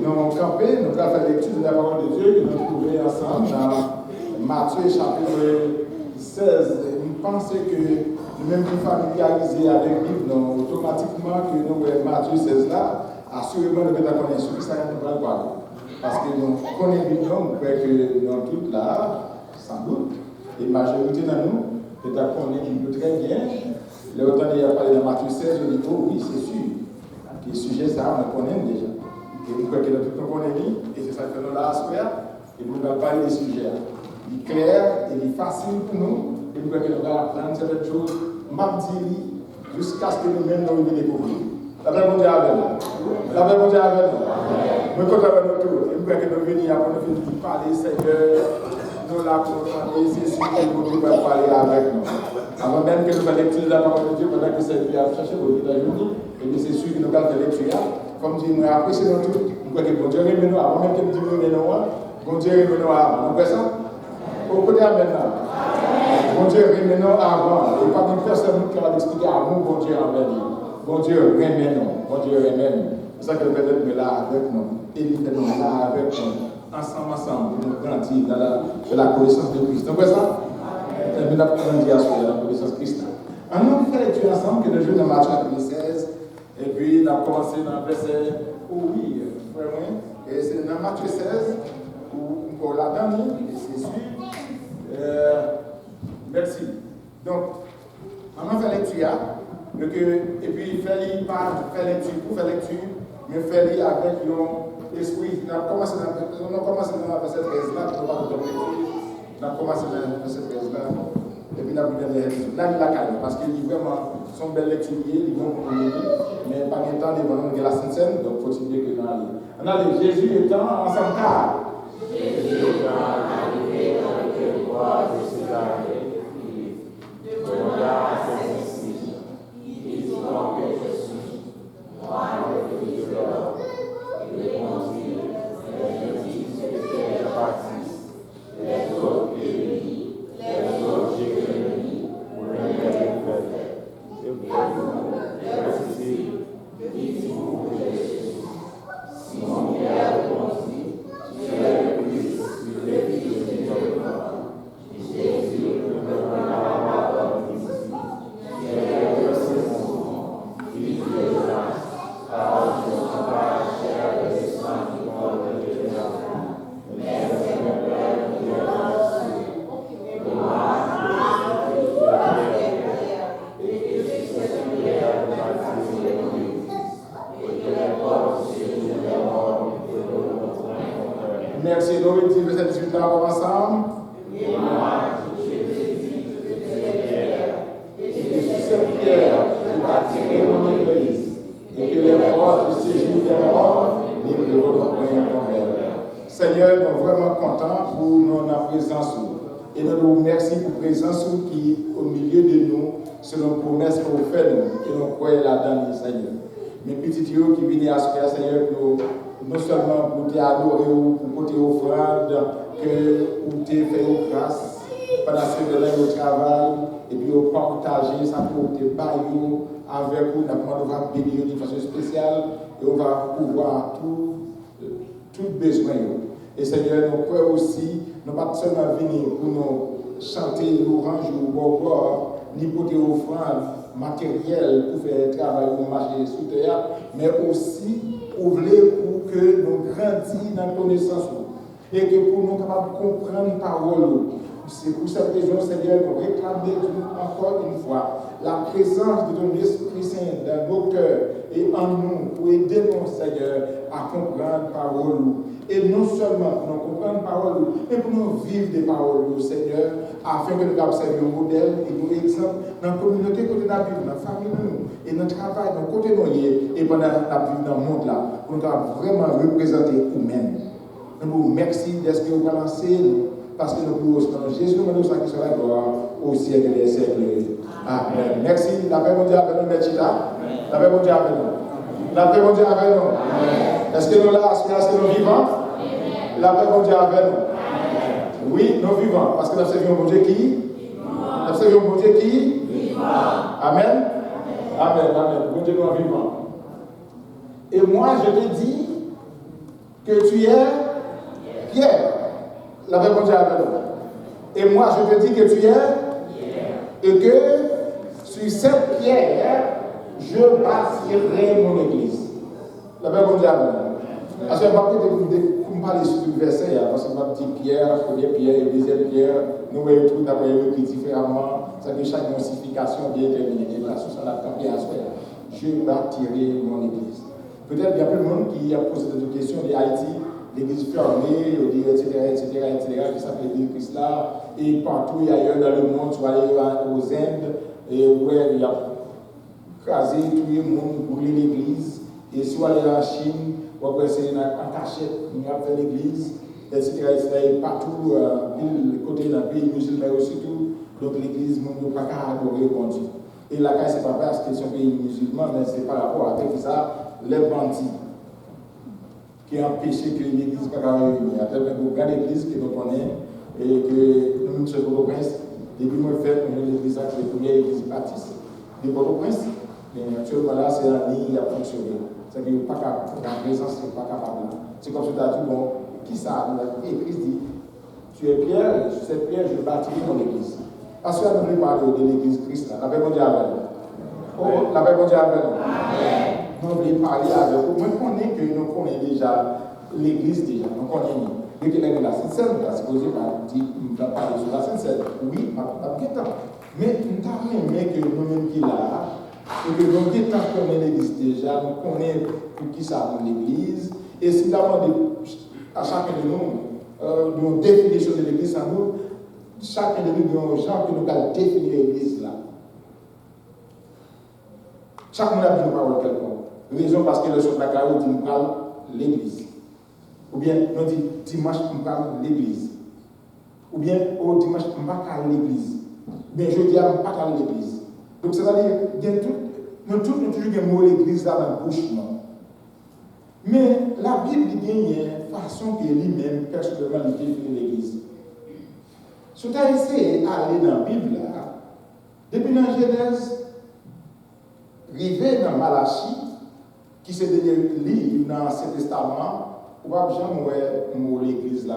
nous avons campé, nous avons fait lecture de la parole de Dieu que nous avons trouvé ensemble dans Matthieu chapitre 16. Nous pensons que nous-mêmes nous familiariser avec la Bible, donc automatiquement que nous voyons Matthieu 16 là, assurément nous devons connaître ce que ça nous va parler. Parce que nous connaissons la Bible, nous croyons que dans tout là, sans doute, et la majorité de nous, nous connaissons la Bible très bien. Le temps il a parlé dans Matthieu 16, je dis, oh oui, c'est sûr. Que le sujet, ça, on le connaît déjà. Et nous croyons que nous tout connaissons, et c'est ça que nous allons faire, et nous allons parler des sujets. Il est clair, il est facile pour nous, et nous croyons que nous allons apprendre certaines choses, mardi, jusqu'à ce que nous-mêmes nous découvrir. La paix bon Dieu avec nous. La paix bon Dieu avec nous. Nous comptons avec nous tous. Et nous croyons que nous venons après nous finir de parler, Seigneur, nous l'avons entendu, c'est sûr que nous pouvons parler avec nous. Avant même que nous fassions lecture de la parole de Dieu, pendant que c'est lui à chercher vos vies d'aujourd'hui, et bien c'est sûr que nous allons faire lecture. Comme dit, nous apprécions tout. Nous croyons que bon Dieu remet nous avant même que nous disions nous, bon Dieu remet nous avant. Nous faisons ça? Au côté maintenant. Bon Dieu remet nous avant. Et pas une personne qui va expliquer à nous, bon Dieu envers nous. Bon Dieu remet nous. Bon Dieu remet nous. C'est ça que le Père est là avec nous. Et il est là avec nous. Ensemble, nous grandir dans la connaissance de Christ. Donc, ça, nous avons grandi à la connaissance de Christ. On a fait lecture ensemble que nous jouons dans Matthieu 16, et puis on a commencé dans le verset, oui, vraiment, et c'est dans Matthieu 16, où on l'a donné, et c'est sûr. Merci. Donc, on a fait lecture, et puis il fait faire lecture, pour faire lecture, mais faire lecture avec l'esprit. On a commencé dans le verset 13 là, on va on a commencé dans le verset 13 là, et puis on a vu dans les là, il a calme, parce qu'il dit vraiment, son bel lecture, ils vont pour lui, mais pas de temps, ils vont nous la Sainte-Seine, donc il faut dire que on a dit Jésus étant ensemble car. Jésus étant arrivé dans le territoire de Césarée, demanda à ses disciples, ils disent donc que je suis, moi le Fils de l'homme. Il répondit, les disent que je baptise, les autres Élie, les autres Jérémie, ou les prophètes. Et vous, les disciples, dites-vous que je suis. Simon Pierre répondit, tu es le Christ, le Fils de Dieu. Jésus répondit à la parole ici, tu es le Simon, fils de Jonas, car je ne suis pas chair et sang qui porte de Dieu, mais c'est mon Père qui est dans le ciel. Et moi, je suis Pierre, et que je suis cette pierre de baptême de l'Église, et que les portes de Jésus les morts et de notre Père. Merci, nous disons verset 18 là ensemble. Et moi, je suis Pierre, et que je suis cette pierre qui bâtirai mon Église, et que les portes de séjour des morts ne pourront pas y. Seigneur, nous sommes vraiment contents pour notre présence. Et nous nous remercions pour la présence qui est au milieu de nous, selon la promesse que vous faites, et nous croyons là-dedans, Seigneur. Mes petits yeux qui viennent à ce faire, Seigneur, non seulement pour t'adorer ou pour côté offrande, que pour te faire grâce, pendant ce temps-là, au travail, et puis au partager, ça pour te bailler avec vous, on va bénir d'une façon spéciale, et on va pouvoir tout besoin. Et Seigneur, nous croyons aussi, nous ne pas seulement venir pour nous chanter l'orange ou boire, ni pour des offrandes matérielles pour faire travail ou marcher sous terre, mais aussi ouvrir pour que nous grandissions dans la connaissance et que pour nous capables de comprendre la parole. C'est pour cette raison, Seigneur, nous réclamons encore une fois la présence de ton Esprit Saint dans nos cœurs et en nous pour aider nous, Seigneur, à comprendre la parole. Et non seulement pour nous comprendre la parole, mais pour nous vivre des paroles, Seigneur, afin que nous observions un modèle et nous exemple dans la communauté côté de la vie, dans la famille, et dans le travail, dans le côté de et pendant la vie dans le monde là, pour nous vraiment représenter nous-mêmes. Nous vous remercions de ce que vous balancez, parce que nous pouvons, Jésus nous demande qui sera la gloire au siècle des siècles. Amen. Merci. La paix mondiale avec nous, Mechita. La paix mondiale avec nous. La paix mondiale avec nous. Est-ce que nous là, est-ce que nous vivons? La paix mondiale avec nous. Oui, nous vivons. Parce que nous servons un Dieu qui? Nous servons un Dieu qui? Amen. Amen. Amen. Bon Dieu, nous vivons. Et moi, je te dis, que tu es Pierre. La Bible dit avec nous. Et moi, je te dis que tu es et que sur cette pierre, je bâtirai mon église. La Bible dit avec nous. Parce que je ne vais pas parler sur le verset, parce que je vais dire Pierre, première pierre, deuxième pierre, nous voyons tout d'abord écrit différemment, ça que chaque signification bien déterminée. Là, sur ça, on a campé à soi. Je bâtirai mon église. Peut-être qu'il y a plein de monde qui a posé des questions de Haïti, l'église fermée, etc., qui s'appelle l'église Christ là, et partout et ailleurs dans le monde, tu vas aller aux Indes, et ouais, il y a crasé tout le monde, brûlé l'église, et si on aller en Chine, on va essayer en cachette, on va faire l'église, etc., et partout, côté d'un pays musulman aussi tout, donc l'église, on ne peut pas adorer bon Dieu. Et là, ce n'est pas parce que c'est un pays musulman, mais c'est par rapport avec ça, les bandits qui empêchent que l'église ne soit pas réunie. Il y a tellement de grandes églises que nous connaissons et que nous sommes Port-au-Prince. Depuis que nous faisons l'église, c'est la première église baptiste de Port-au-Prince. Mais actuellement là, c'est un ligne qui a fonctionné. C'est-à-dire que la présence n'est pas capable. C'est comme si tu as dit, bon, qui ça? L'église dit, tu es Pierre, sur cette pierre, je bâtirai mon église. Parce que nous voulons parler de l'église Christ, là. La paix mondiale avec nous. La paix mondiale avec nous. Nous voulons parler avec vous. Moi, je connais que nous connaissons déjà l'église déjà. Nous connaissons. Dès que la Sainte-Seine, nous avons supposé parler sur la Sainte-Seine. Oui, pas bien temps. Mais nous avons aimé que nous-mêmes qui là, et que nous avons bien temps qu'on ait l'église déjà, nous connaissons pour qui ça a l'église. Et si nous avons à chacun de nous, une définition de l'église en nous, chacun de nous a un genre que nous avons défini l'église là. Chaque monde a dit nous parole quelconque. Raison parce que le son de la carrière dit nous parle l'église. Ou bien nous dit dimanche nous parle l'église. Ou bien au dimanche nous parle l'église. Ou bien jeudi nous parle l'église. Donc ça veut dire nous tous nous toujours un mot l'église là dans la bouche non. Mais la Bible dit une façon que lui-même personnellement il définit l'église. Si tu as essayé d'aller dans la Bible, là, depuis dans Genèse, arrivé dans Malachie, qui c'est le dernier livre dans l'Ancien Testament, on va jamais voir l'église là.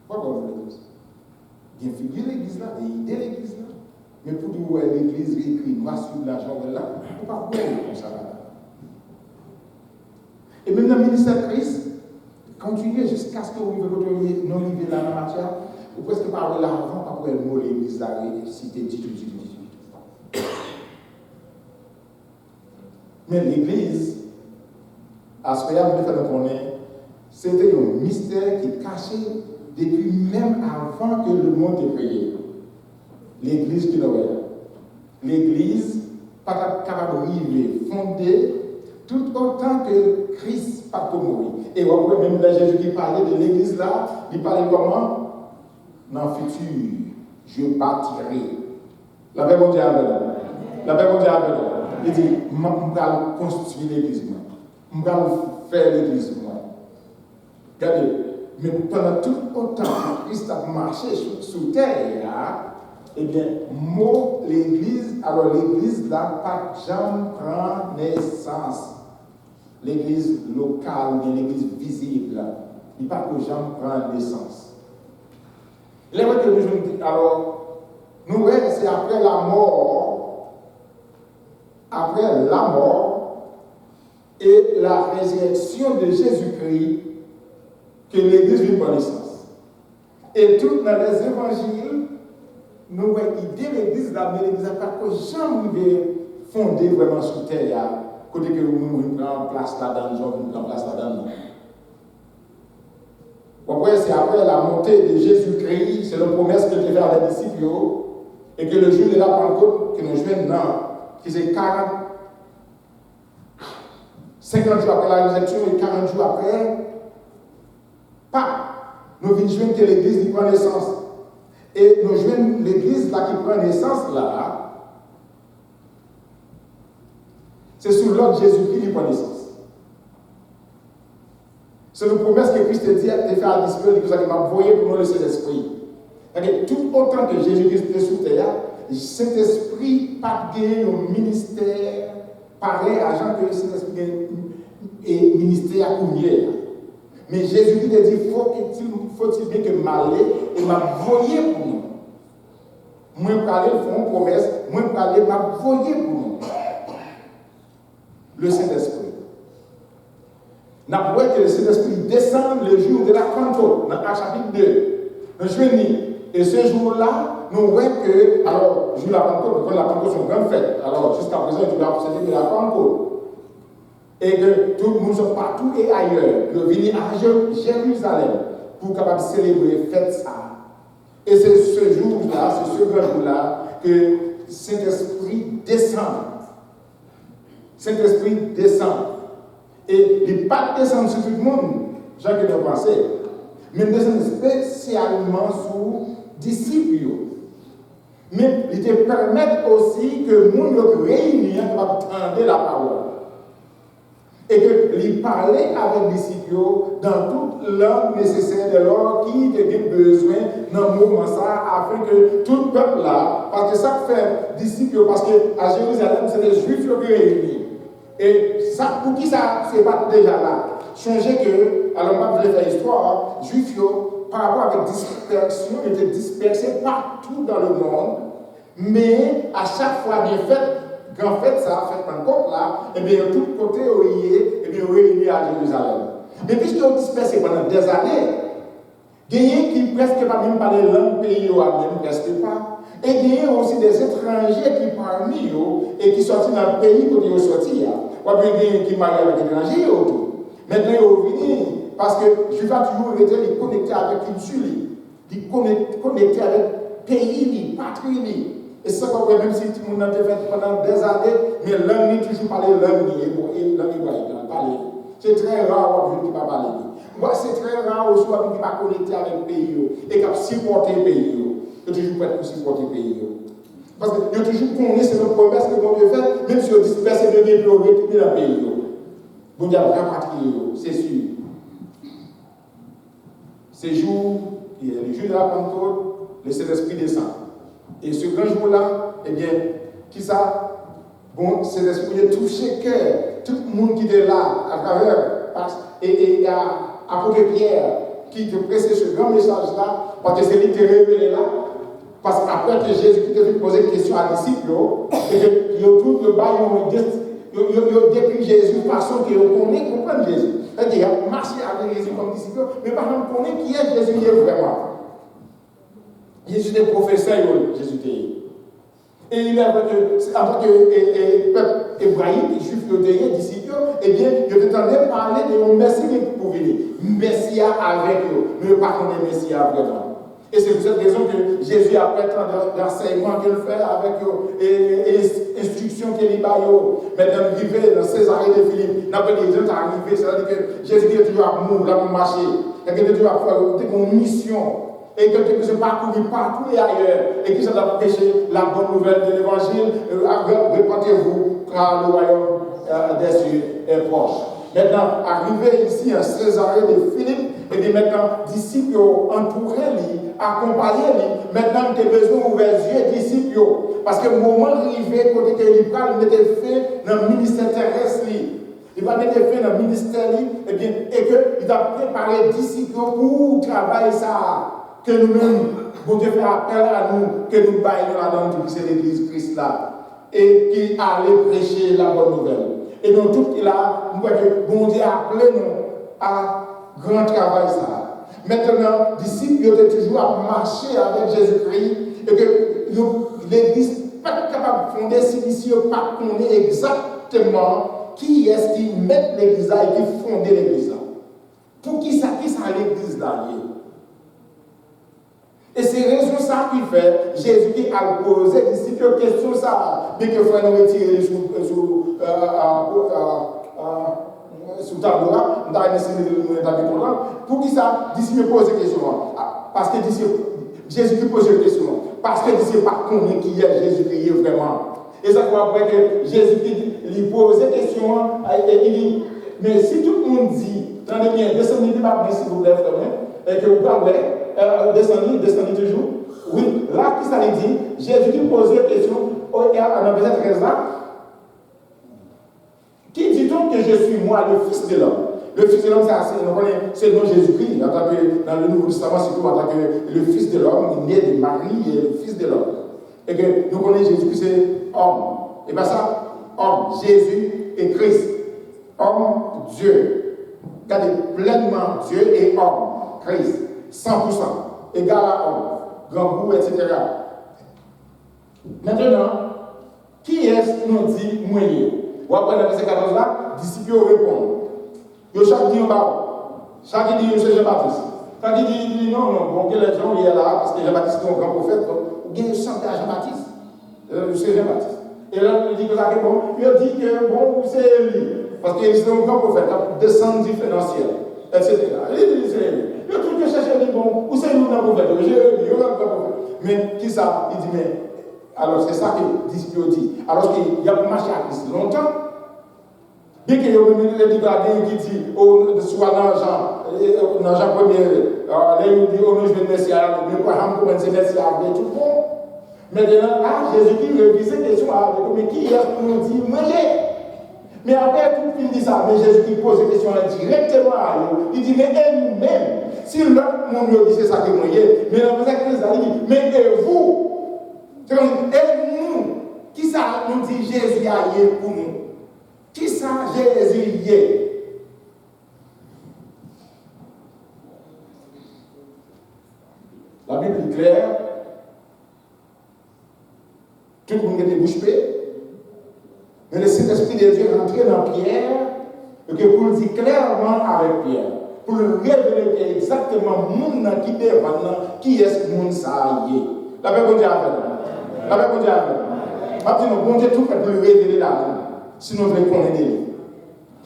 Pourquoi on l'église? Il y a une figure de l'église là, des idées de l'église là. Mais pour dire où l'église écrit noir sur blanc, là, on ne peut pas voir comme ça là. Et même dans le ministère de Christ, continuez jusqu'à ce que vous arriviez là dans la matière. Ou presque pas là avant, pas pour le mot l'église là, cité dit. Mais l'église, à ce moment-là, c'était un mystère qui est caché depuis même avant que le monde ait créé. L'église qui nous est. L'église, pas capable de vivre, fondée, tout autant que Christ pas mourir. Et on voit même là Jésus qui parlait de l'église là, il parlait comment? Dans le futur, je bâtirai. La paix mondiale avec nous. La paix mondiale avec nous. Il dit, je vais construire l'église. Je vais faire l'église. Regardez, mais pendant tout autant que Christ a marché sous terre, eh bien, mot l'église, alors l'église là, pas jamais prend naissance. L'église locale, l'église visible, il ne pas jamais prendre naissance. Alors, nous, c'est après la mort et la résurrection de Jésus-Christ que l'Église vit par naissance. Et tout dans les évangiles, nous voyons l'idée de l'Église, mais l'Église n'a pas jamais fondé vraiment sur terre, côté que nous prenons place là-dedans, nous prenons place là-dedans. Après, c'est après la montée de Jésus-Christ, c'est la promesse qu'il a fait à les disciples, et que le jour de la Pentecôte, que nous jouons qui c'est 50 jours après la résurrection et 40 jours après, nous venons jouer que l'église qui prend naissance. Et nous jouons l'église là qui prend naissance là, c'est sous l'ordre de Jésus-Christ qui prend naissance. C'est une promesse que Christ a dit de faire à disciples, que vous m'a envoyé pour nous le Saint-Esprit. Tout autant que Jésus-Christ était sous terre, le Saint-Esprit n'a pas gagné un ministère pareil à Jean que le Saint-Esprit et ministère à combien. Mais Jésus-Christ a dit, faut-il bien que m'aller et m'avoyer pour nous. Moi, je parle, font une promesse, moi, je parle, m'avoyer pour nous. Le Saint-Esprit. Nous avons que le Saint-Esprit descend le jour de la Pentecôte, dans Actes chapitre 2. Le jeudi. Et ce jour-là, nous voyons que, alors, jour de la Pentecôte, la Pentecôte, c'est une grande fête. Alors, jusqu'à présent, il doit célébrer la Pentecôte. Et que tout le monde soit partout et ailleurs, de venir à Jérusalem pour capable célébrer fête ça. Et c'est ce jour-là, c'est ce grand jour-là que Saint-Esprit descend. Saint-Esprit descend. Et il n'est pas descendre sur tout le monde, Jacques a pensé, mais il descend spécialement sur les disciples. Mais il te permet aussi que le monde réuni va entendre la parole. Et qu'il parlait avec les disciples dans toute langue nécessaire de l'or qui avait besoin dans le moment ça, afin que tout le peuple là, parce que ça fait disciples, parce qu'à Jérusalem, c'est les Juifs qui réunis. Et ça, pour qui ça c'est pas déjà là? Changer que, alors moi je vais faire histoire, Juifs, par rapport avec dispersion, ils étaient dispersés partout dans le monde, mais à chaque fois bien fait, quand fait ça, fait Pentecôte là, et bien de tous côtés, et bien réunis à Jérusalem. Mais puisqu'ils ont dispersé pendant des années, il y a qui presque pas même parler langue pays, même presque pas. Et il y a aussi des étrangers qui parmi eux et qui sortent dans le pays où ils sont sortis. Ou bien il y a qui marient avec des étrangers autour. Maintenant, ils sont venus parce que je vais toujours été connecté avec une culture, connecté avec le pays, patrie. Et c'est ça qu'on même si tout le monde a fait pendant des années, mais l'un toujours parler langue hébraïque. C'est très rare qu'on ne pas parler. Moi, c'est très rare aussi qu'on ne pas connecté avec le pays et qu'on supporter le pays. Il toujours prêt pour supporter le pays. Parce que il toujours connaît cette promesse que Dieu fait, même si on disperse de bien pour retourner dans le pays. Bon Dieu a rapatrié, c'est sûr. Ces jours, il y a le jour de la Pentecôte, le Saint-Esprit descend. Et ce grand jour-là, eh bien, qui ça? Bon, c'est l'esprit de toucher cœur. Tout le monde qui est là, à travers, et à apôtre Pierre, qui te pressait ce grand message-là, parce que c'est lui qui est révélé là. Parce qu'après que Jésus qui te posé une question à disciples, et que tout le bail, ils ont décrit Jésus de façon qu'ils comprennent Jésus. C'est-à-dire, ils ont marché avec Jésus comme disciples, mais par exemple, connaît qui est Jésus vraiment. Jésus est professeur, Jésus est. Et il est en tant que peuple hébraïque, juif, disciples, eh bien, ils entendaient parler de mon Messie pour venir. Messie avec eux, mais pas qu'on est Messie vraiment. Et c'est pour cette raison que Jésus, après tant d'enseignements qu'il fait avec eux, et instructions qu'il y a, maintenant, arrivé dans Césarée de Philippe, n'a pas dit gens arrivé, c'est-à-dire que Jésus est toujours à mourir, là pour marcher, il est toujours à faire une mission. Et que se parcourir partout et ailleurs, et qui s'en a prêché la bonne nouvelle de l'évangile, répandez-vous, car le royaume des cieux est proche. Maintenant, arrivé ici à Césarée de Philippe, et bien maintenant, disciples entourés, accompagnés, maintenant, tu as besoin d'ouvrir les yeux, disciples, parce que le moment arrivé, quand tu es parle, il était fait dans le ministère terrestre. Il va mettre fait dans le ministère, et bien, et qu'il a préparé les disciples pour travailler ça. Que nous-mêmes, bon Dieu fait appel à nous, que nous baillons là-dedans, c'est l'église Christ là, et qui allait prêcher la bonne nouvelle. Et nous, tout là, nous voyons que bon Dieu a appelé nous à grand travail ça. Maintenant, les disciples étaient toujours à marcher avec Jésus-Christ, et que l'église n'est pas capable de fonder si ici, pas connaît exactement qui est-ce qui met l'église là et qui fonde l'église là. Pour qui ça l'église là? Et c'est raison ça qui fait, Jésus qui a posé des disciples questions ça, mais que frère nous retirer sous tableau là, on a essayé de pour qui ça, disciples posent des questions. Parce que Jésus qui pose des questions. Parce que disciples pas connaît qui est Jésus qui est vraiment. Et ça croit après que Jésus qui lui pose des questions, et il dit, mais si tout le monde dit, attendez bien, descendez de ma s'il vous plaît, frère, et que vous parlez, descendez toujours. Oui, là, qui ça dit, Jésus qui pose des questions, en verset 13 là, qui dit donc que je suis moi, le Fils de l'homme? Le Fils de l'homme, c'est le nom de Jésus-Christ, en tant que, dans le Nouveau Testament, surtout en tant que le Fils de l'homme, né de Marie et le Fils de l'homme. Et que nous connaissons Jésus-Christ, c'est homme. Et bien ça, homme, Jésus et Christ. Homme, Dieu. Regardez, pleinement Dieu et homme, Christ. 100%. Égal à homme. Grand goût, etc. Maintenant, qui est-ce qui nous dit moyen? Vous apprenez le verset 14 là, disciples répondent. Yo chaque dit en bas. Chaque dit c'est Jean-Baptiste. Quand il dit non, bon, que les gens y est là, parce que Jean-Baptiste est un grand prophète, ou bien il chante à Jean-Baptiste. C'est Jean-Baptiste. Et là, il dit que ça bon, il dit que bon, c'est Élie. Parce qu'il est un grand prophète, il descend différentiel, etc. Il dit c'est Élie. Il a tout que chercher, il dit bon, où c'est nous dans le prophète? Jérémie, il y a un grand prophète. Mais qui ça? Il dit, mais. Alors c'est ça que disciple dit. Alors qu'il y a marché à Christ longtemps. Bien qu'il y ait des gradins qui disent, soit dans Jean 1er, là il dit, oh non, je vais le Messie, mais quoi, je vais le Messie avec tout le monde. Maintenant, là, Jésus-Christ révise cette question avec eux, mais qui est-ce qui nous dit manger? Mais après, tout le monde dit ça, mais Jésus-Christ pose cette question directement à eux. Il dit, mais et nous-mêmes, si l'autre monde nous dit c'est ça que moi, mais dans le verset 15, il dit, mais et vous? C'est comme, et nous, qui ça nous dit Jésus a yé pour nous? Qui ça Jésus yé? La Bible est claire. Tout le monde est bouche bée. Mais le Saint-Esprit de Dieu est entré dans Pierre, et que pour le dire clairement avec Pierre, pour le révéler Pierre exactement, monde qui devant qui est ce monde ça yé. La paix, bon Dieu, avec nous. La paix, bon Dieu, avec nous. Parce que bon Dieu, tout fait pour le révéler là, sinon vous voulez connaître lui.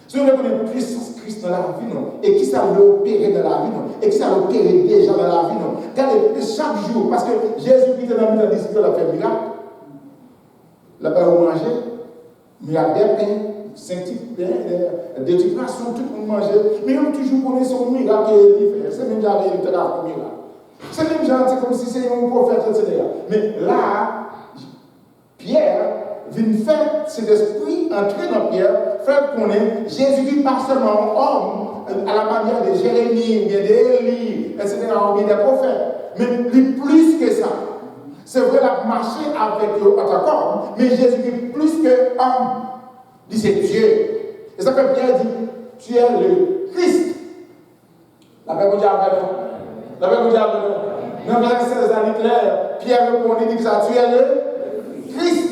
Si vous voulez connaître la puissance de Christ dans la vie, non, et qui ça veut opérer dans la vie, non, et qui ça veut opérer déjà dans la vie, non. Regardez, chaque jour, parce que Jésus-Christ est dans le disciple, il a fait miracle. La paix, vous mangez, miracle des pains, 5 types de déturation, tout le monde mange. Mais on toujours connaît son miracle qu'il fait. C'est même déjà le miracle. C'est même genre, c'est comme si c'est un prophète, etc. Mais là, Pierre vient faire cet esprit entrer dans Pierre, faire connaître Jésus-Christ pas seulement homme, à la manière de Jérémie, ou bien d'Élie, etc., ou bien des prophètes, mais plus que ça. C'est vrai, la marcher avec eux en tant qu'homme, mais Jésus-Christ plus que homme. Il dit c'est Dieu. Et ça que Pierre dit, tu es le Christ. La paix, vous dit avec nous. La paix, vous dit avec nous. Dans le verset 16 à clair, Pierre répond, il dit que ça, tu es le Christ.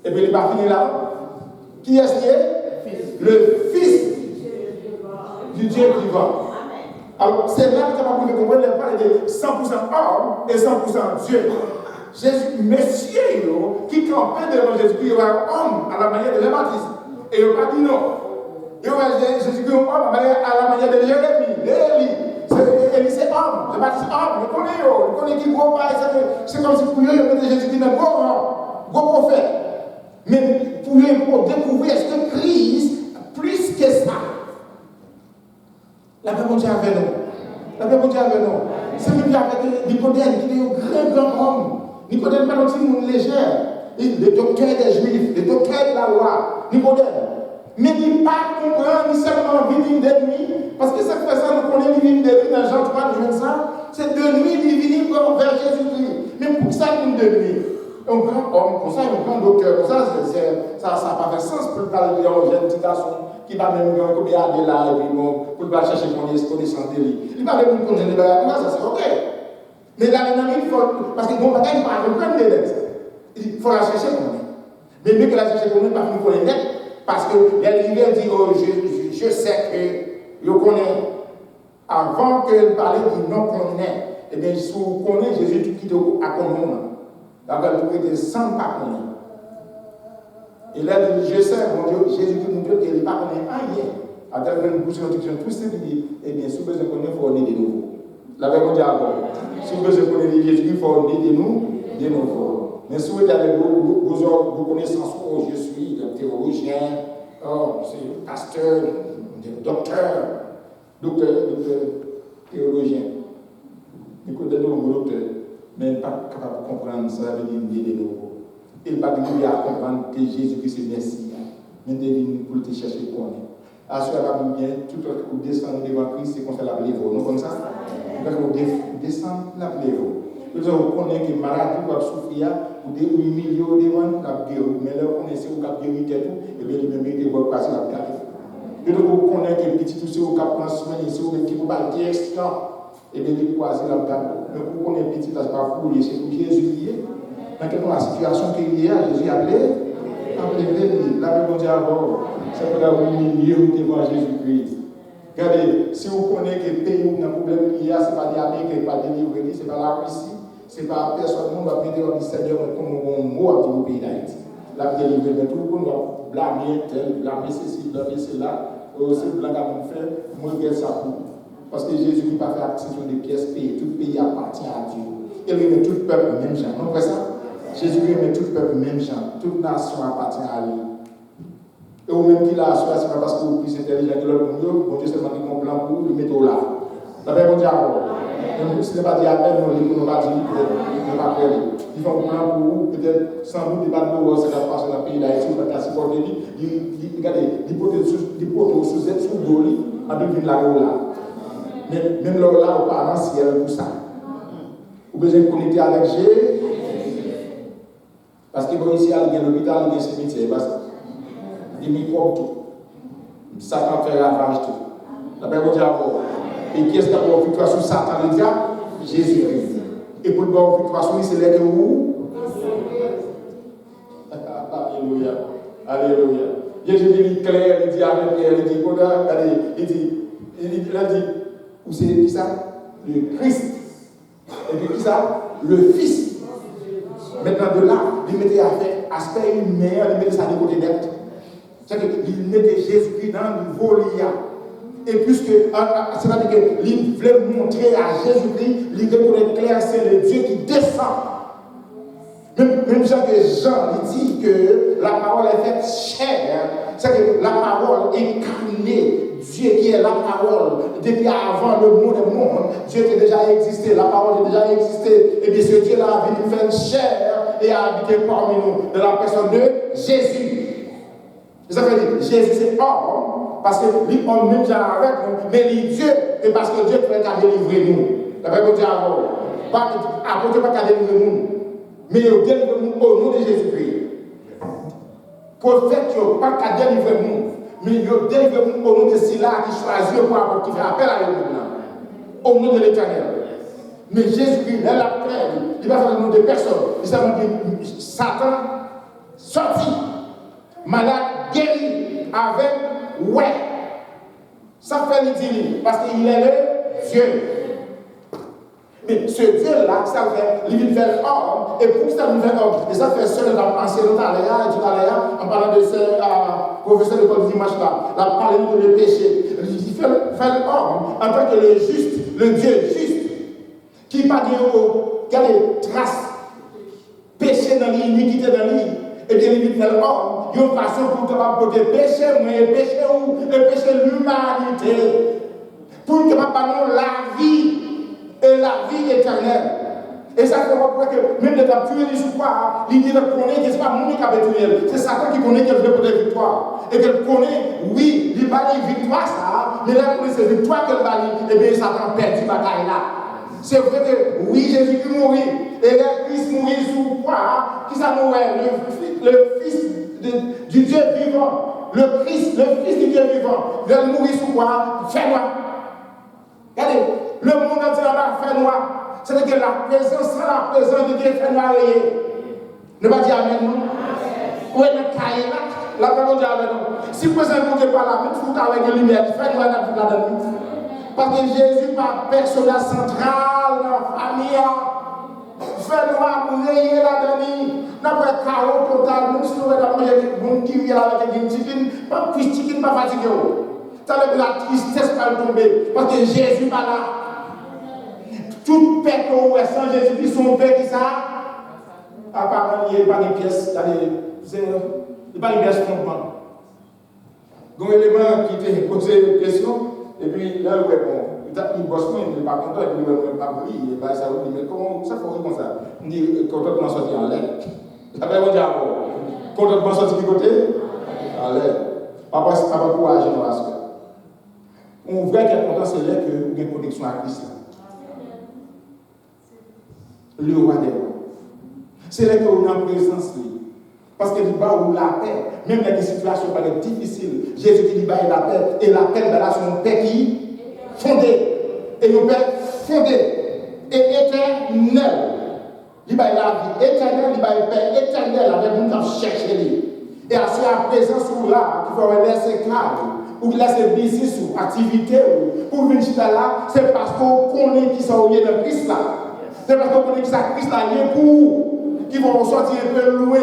Et puis il n'est pas fini là. Qui est-ce qui est? Le Fils du Dieu vivant. Alors, c'est là que tu vas comprendre, il parle de 100% homme et 100% Dieu. Jésus, Monsieur, qui campait devant Jésus-Christ, il y a un homme à la manière de Jean-Baptiste. Et il n'a pas dit non. Il y a Jésus-Christ, un homme à la manière de Jérémie, d'Élie. Élie, c'est homme. Jean-Baptiste, homme. Il connaît qui gros paille. C'est comme si pour lui, il mettait Jésus-Christ dans le gros prophète. Mais pour découvrir est-ce que Christ, plus que ça, la paix mondiale avec nous. La paix mondiale avec nous. C'est même avec Nicodème, qui est un grand homme. Nicodème, pas un petit monde léger. Le docteur des Juifs, le docteur de la loi. Nicodème. Mais il ne pas comprendre, ni seulement venir de nuit. Parce que cette personne, nous connaissons venir de nuit dans Jean 3, 25. C'est de nuit, il venir vers Jésus-Christ. Mais pour ça, il de nuit. Un grand homme, comme ça, un grand docteur, comme ça, ça n'a pas fait sens pour parler d'un jeune petit garçon qui va même aller là, et puis bon, pour chercher connaissance de lui. Il va même connaître les bagages, ça c'est ok. Mais là, il faut, parce que mon bagage, il va comprendre des lettres. Il faut la chercher pour lui. Mais mieux que la chercher pour lui, parce qu'il faut les lettres, parce que l'hiver dit, oh, je sais que je connais. Avant qu'elle parlait du non connaît, eh bien, si vous connaissez Jésus qui te a connu. Donc, elle pouvait sans pas connaître. Et là, je sais, mon Dieu, Jésus qui nous dit qu'il n'est pas connu rien. À tel point que nous poussons tout ce qu'il dit, eh bien, si vous besoin de connaître, il faut naître de nouveau. La Bible dit encore. Si vous besoin de connaître Jésus, il faut naître de nouveau. Mais si vous avez vos connaissances, oh, je suis un théologien, oh, c'est pasteur, docteur, théologien. Écoutez, nous, docteur. Mais pas capable de comprendre ça, veut dire de nouveau. Il n'est pas venu à comprendre que Jésus-Christ est Messie. Mais il est venu pour te chercher pour nous. assurez-vous bien, tout ce que vous descendez devant Christ, c'est qu'on fait la vous. Non comme ça? Donc, vous descendez la vous. Vous connaissez que maladie va souffrir, vous humiliez au démon, mais là, vous connaissez vous avez guéri tout, et bien, il mérite de passer la garde. Vous connaissez que petit tout ce vous avez prendre soin, et vous qui vous avez direction, et bien, il croise la garde. Mais vous connaissez petit, là, c'est pas pour lui, c'est pour Jésus. Dans quelle situation qu'il y a, Jésus a appelé la Bible dit avant, c'est pour vous humilier devant Jésus-Christ. Regardez, si vous connaissez que le pays où il y a un problème, ce n'est pas des amis qui ne sont pas délivrés, ce n'est pas la Russie, ce n'est pas personne, nous va prêter au Seigneur comme un mot à dire au pays d'Haïti. La délivrée, mais tout le monde va blâmer tel, blâmer ceci, blâmer cela, c'est blanc à nous faire, moi je ça pour. Parce que Jésus qui n'a pas fait accession des pièces payées, tout le pays appartient à Dieu. Il remet tout le peuple même genre. Non, pas ça? Jésus remet tout le peuple même genre. Toute nation appartient à lui. Et au même qu'il a assuré, c'est pas parce que vous êtes plus intelligent que l'autre monde, bon Dieu seulement dit qu'on blanc pour vous, le mettez là. La Bible dit alors. Ce n'est pas dit à peine, non, il ne va pas dire, il ne va pas faire. Ils font blanc pour vous, peut-être sans doute, des pas de l'eau, c'est la passe dans le pays d'Haïti, vous pouvez supporter, regardez, l'hypothèse sous êtes sous l'eau, en devine la eau là. Mais même là, au parent, si elle pour ça. Vous besoin de connecter avec Jésus. Parce que bon, ici, il y a l'hôpital, il y a un cimetière, parce que des microbes tout. Satan fait ravage tout. La Bible dit alors. Et qui est-ce qui a pour victoire sur Satan, le diable? Jésus-Christ. Et pour avoir victoire sur lui, c'est l'aide où? Alléluia. Alléluia. Jésus dit clair, il dit avec Pierre, il dit, regardez, il dit, où c'est qui ça? Le Christ. Et puis qui ça? Le Fils. Maintenant, de là, il mettait aspect humain, il mettait ça de côté net. C'est-à-dire qu'il mettait Jésus-Christ dans le niveau lié. Et puisque, c'est-à-dire qu'il voulait montrer à Jésus-Christ, il reconnaît clair, c'est le Dieu qui descend. Même Jean, il dit que la parole est faite chair, c'est que la parole incarnée. Dieu qui est la parole, depuis avant le monde du monde, Dieu qui a déjà existé, la parole a déjà existé, et bien ce Dieu-là a venu faire chair et a habité parmi nous, de la personne de Jésus. Ça veut dire, Jésus c'est homme, parce que lui, on même déjà avec nous, mais lui Dieu, et parce que Dieu peut pas délivrer nous. La Bible dit avant, pas à côté pas qu'à délivrer nous, mais il délivre nous au nom de Jésus-Christ. Prophète, il pas qu'à délivrer nous. Mais il délivre au nom de Sila qui choisit qui fait appel à lui au nom de l'Éternel. Mais Jésus-Christ, il a fait, il va faire le nom de personne. Il s'est dit Satan sorti, malade guéri avec ouais. Ça fait le dire parce qu'il est le Dieu. Mais ce Dieu-là, ça fait, il fait homme, et pour ça, il fait homme. Et ça fait seul dans l'ancien en parlant de ce professeur de l'école dimanche là, la parlé de le péché. Il fait l'homme en tant que le juste, le Dieu juste, qui n'a pas de traces, péché dans l'iniquité dans l'île. Et bien, il fait l'homme, il y a une façon pour capable de pécher, mais péché où? Et pécher l'humanité. Pour capable de la vie. Et la vie éternelle. Et ça fait voir que même les gens tués les soupoirs, ils disent connaît que ce n'est pas moi qui a tué. C'est Satan qui connaît qu'elle veut pour des victoires. Et qu'elle connaît, oui, il va dire victoire ça, mais là, c'est victoire qu'elle va dire, et bien Satan perd du bataille là. C'est vrai que oui, Jésus qui mourit, et le Christ mourit sous quoi? Qui ça mourait? Le Fils du Dieu vivant. Le Christ du Dieu vivant. Il mourit sous quoi? Fais-moi. Regardez. Le monde entier n'a pas fait noir. C'est-à-dire que la présence, sans la présence de Dieu, fait noir. Ne pas dire Amen, non? Où est le cahier là? La parole dit Amen, non? Si vous n'êtes pas là, vous foutez avec la lumière, fait noir là-dedans. Parce que Jésus n'est pas personnage central dans la famille. Fait noir pour rayer là-dedans. N'a pas chaos total. Même si nous avons mangé des gens qui viennent avec des chicken, pas plus chicken, pas fatigué. Ça veut dire la tristesse va tomber. Parce que Jésus n'est pas là. Tout paix qu'on voit sans Jésus-Christ, son paix qui ça, apparemment, il n'y a pas de pièces, il n'y a pas de pièces fondement. Donc, l'élément qui t'a posé une question, et puis là, il répond. Il bosse moins, il n'est pas content, il ne veut pas briller, il va ça, mais comment ça faut comme ça? Il dit, content de m'en sortir en l'air. Ça veut dire, content de m'en sortir du côté? En l'air. Papa, ça va encourager dans la semaine. On vrai qu'elle est content, c'est là que vous avez une connexion à Christ. Le roi des rois. C'est là que vous avez une présence. Parce que il va où la paix, même dans des situations difficiles, Jésus qui dit la paix, et la paix, là, c'est une paix qui fondée. Et une paix fondée et éternelle. Il va la vie éternelle, il va la paix éternelle avec nous qui chercher. Et à la présence où là, qui va laisser calme, ou qui laisse business ou activité, pour venir là, c'est parce qu'on connaît qui sont liés dans Christ là. C'est parce qu'on connaît qui sont Christ là, pour qui vont sortir un peu loin.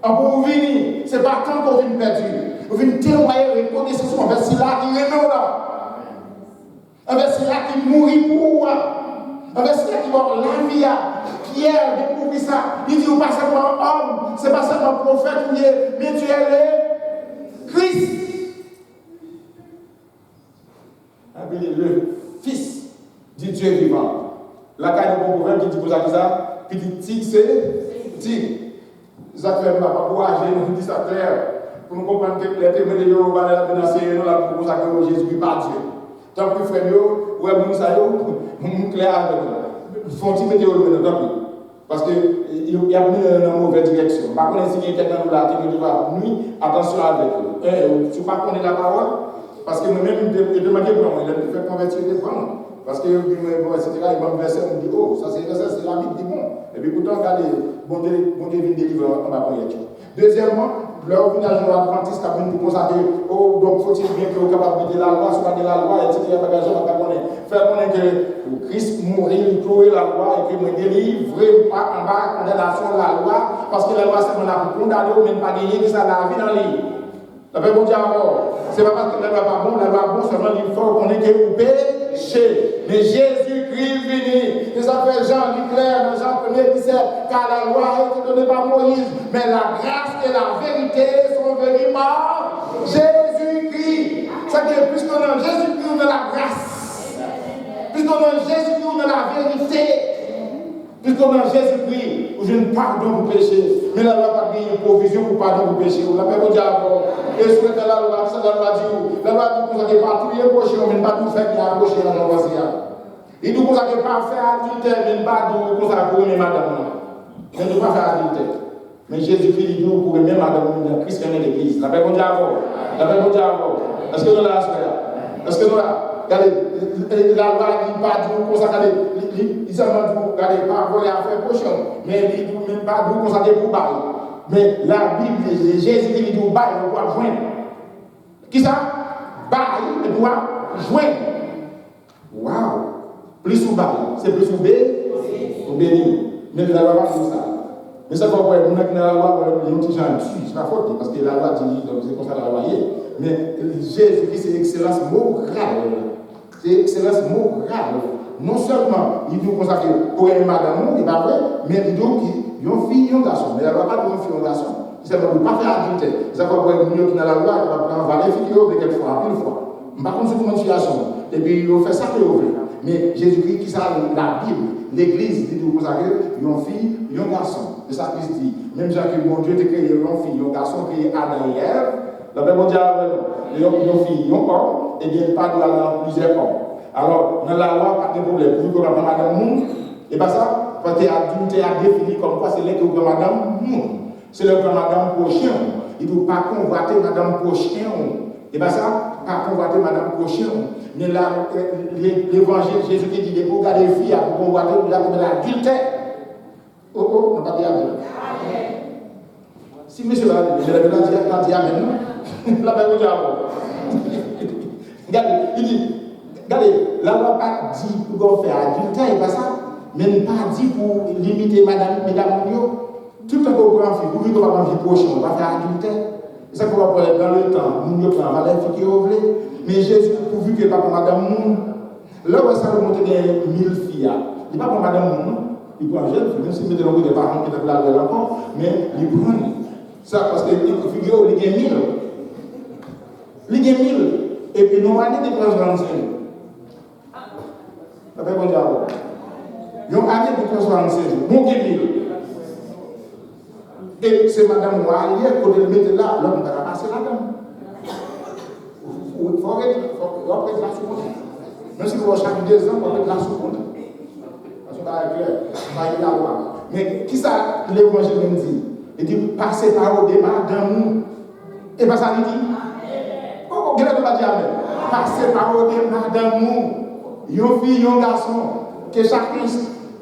Pour venir, ce n'est pas tant qu'on vient perdu. On vient témoigner, reconnaissance envers celui-là qui est là. Envers celui-là qui mourit pour moi. Envers celui-là qui va la vie. Pierre découvre ça. Il dit, pas seulement homme, ce n'est pas seulement prophète, mais tu es le Christ. Le Fils du Dieu vivant. La carte de bon prophète qui dit pour ça, qui dit tic, c'est tic. Ça fait ma encourager, nous dit ça clair, pour nous comprendre que les témoins de Dieu vont aller dans ces nous là pour consacrer Jésus par Dieu. Tant que frère yo, ouais bon ça yo, nous clair avec nous. Font-ils mettre au tant pis. Parce que il y a mis dans une mauvaise direction. Par contre, si quelqu'un nous l'a dit, nous devons nuire, attention avec eux. Tu ne pas connaître la parole, parce que nous-mêmes, nous demandons pour nous, il fait convertir des femmes. Parce que, etc., il va me verser, on dit, oh, ça c'est la Bible dit bon. Et puis pourtant, regardez, bon Dieu vient délivrer en ma première. Deuxièmement, leur village adventiste a venu pour consacrer, oh, donc faut-il bien que vous capable de la loi, soit de la loi, etc., faire connaître que Christ mourit, clouer la loi, et que me délivre, pas en bas, condamnation de la loi, parce que la loi, c'est qu'on a pour condamner, ou même pas gagner, que ça la vie dans l'île. Ça fait bon Dieu encore. C'est pas parce que la loi pas bon, la loi bon, seulement il faut qu'on ait que vous péché. Mais Jésus-Christ venu. Et ça fait Jean dit clair dans Jean 1er 17, car la loi a été donnée par Moïse, mais la grâce et la vérité sont venues par Jésus-Christ. Ça veut dire, puisqu'on a Jésus-Christ, on a la grâce. Puisqu'on a Jésus-Christ, on a la vérité. Puisqu'on a Jésus-Christ, où je ne pardon pour péché, mais la loi n'a pas une provision pour pardon pour péché. On l'appelle au diable. Et ce que la loi, ça la loi dit, la loi dit qu'on ne pas tout reprocher, on ne pas tout faire qui a reproché dans la loi. Il dit qu'on ne pas faire adultère, mais pas tout qu'on a pour aimer madame. On ne pas faire adultère. Mais Jésus-Christ dit nous pour aimer madame, nous Christ qui est l'église. L'appelle au diable. L'appelle au diable. Est-ce que nous l'avons fait? Est-ce que nous l'avons? Regardez, la loi dit pas tout consacrer, il seulement dit, regardez, pas voler à faire prochain, mais il dit même pas tout consacrer pour bail. Mais la Bible, Jésus dit, il bail, il doit joindre. Qui ça? Bail, il doit joindre. Waouh! Plus ou bail, c'est plus ou béni. Mais la loi pas comme ça. Mais ça, pourquoi on a que la loi, on dit, c'est la faute, parce que la loi dit, donc c'est comme ça la loi est. Mais Jésus dit, c'est excellence morale. C'est excellence morale. Non seulement il dit qu'on s'appelle pour aimer madame, il pas vrai, mais il dit qu'il y a une fille, un garçon. Mais elle ne va pas dire une fille, un garçon. C'est ne pas faire adultère. Ça va voir une qui dans la loi, qui va prendre valer, qui va quelquefois, une fois. Par contre, c'est une situation. Et puis, il fait ça qu'il veut. Mais Jésus-Christ, qui ça, la Bible, l'Église, dit qu'on s'appelle une fille, un garçon. C'est ça qu'il dit. Même Jacques, mon Dieu, t'a créé une fille, un garçon, créé Adam et Ève. La Bible dit, une fille, un homme, et bien, pas de la plusieurs hommes. Alors, dans la loi, pas de problème. Vous pouvez prendre madame monde, et pas ça, quand tu as défini comme quoi c'est là que vous prenez madame monde. C'est là que vous prenez madame prochain. Il ne faut pas convoiter madame prochain. Et pas ça, pas convoiter madame prochain. Mais là, l'évangile, Jésus qui dit, pour garder les filles, pour convoiter, vous avez l'adultère. Oh, on n'a pas dit amen. Si monsieur va dire, je l'ai dit amen. La Bible dit amen. Regardez, il dit, regardez, la loi n'a pas dit pour faire adultère, pas ça, mais n'a pas dit pour limiter madame, tout le temps qu'on prend vie, pour vivre dans la vie prochaine, on va faire adultère. C'est ça qu'on va prendre dans le temps, nous prenons la vie qui est ouvrée. Mais Jésus, pourvu que pas pour madame, là où ça va monter des 1000 filles, il n'est pas pour madame, il prend jeune fille, même si vous mettez des parents qui étaient là encore, mais il prend ça parce que figure, il y a 1000. Il y a 1000. Et puis nous, on a des transgressions. Ça fait bon diable. Ils ont année de transgressions. Bon, il y a 1000. Et c'est madame Oualier, quand elle met là, l'homme va passer là-dedans. faut mettre la seconde. Même si vous chaque 2 ans, vous mettez la seconde. Parce que c'est clair, pas la loi. Mais qui ça l'évangile nous dit? Il dit passez par au démarre d'amour. Et pas ça il dit. Oh, regardez pas dire amen. Passez par au démarre d'amour. Yon fille, yon garçon, que chacun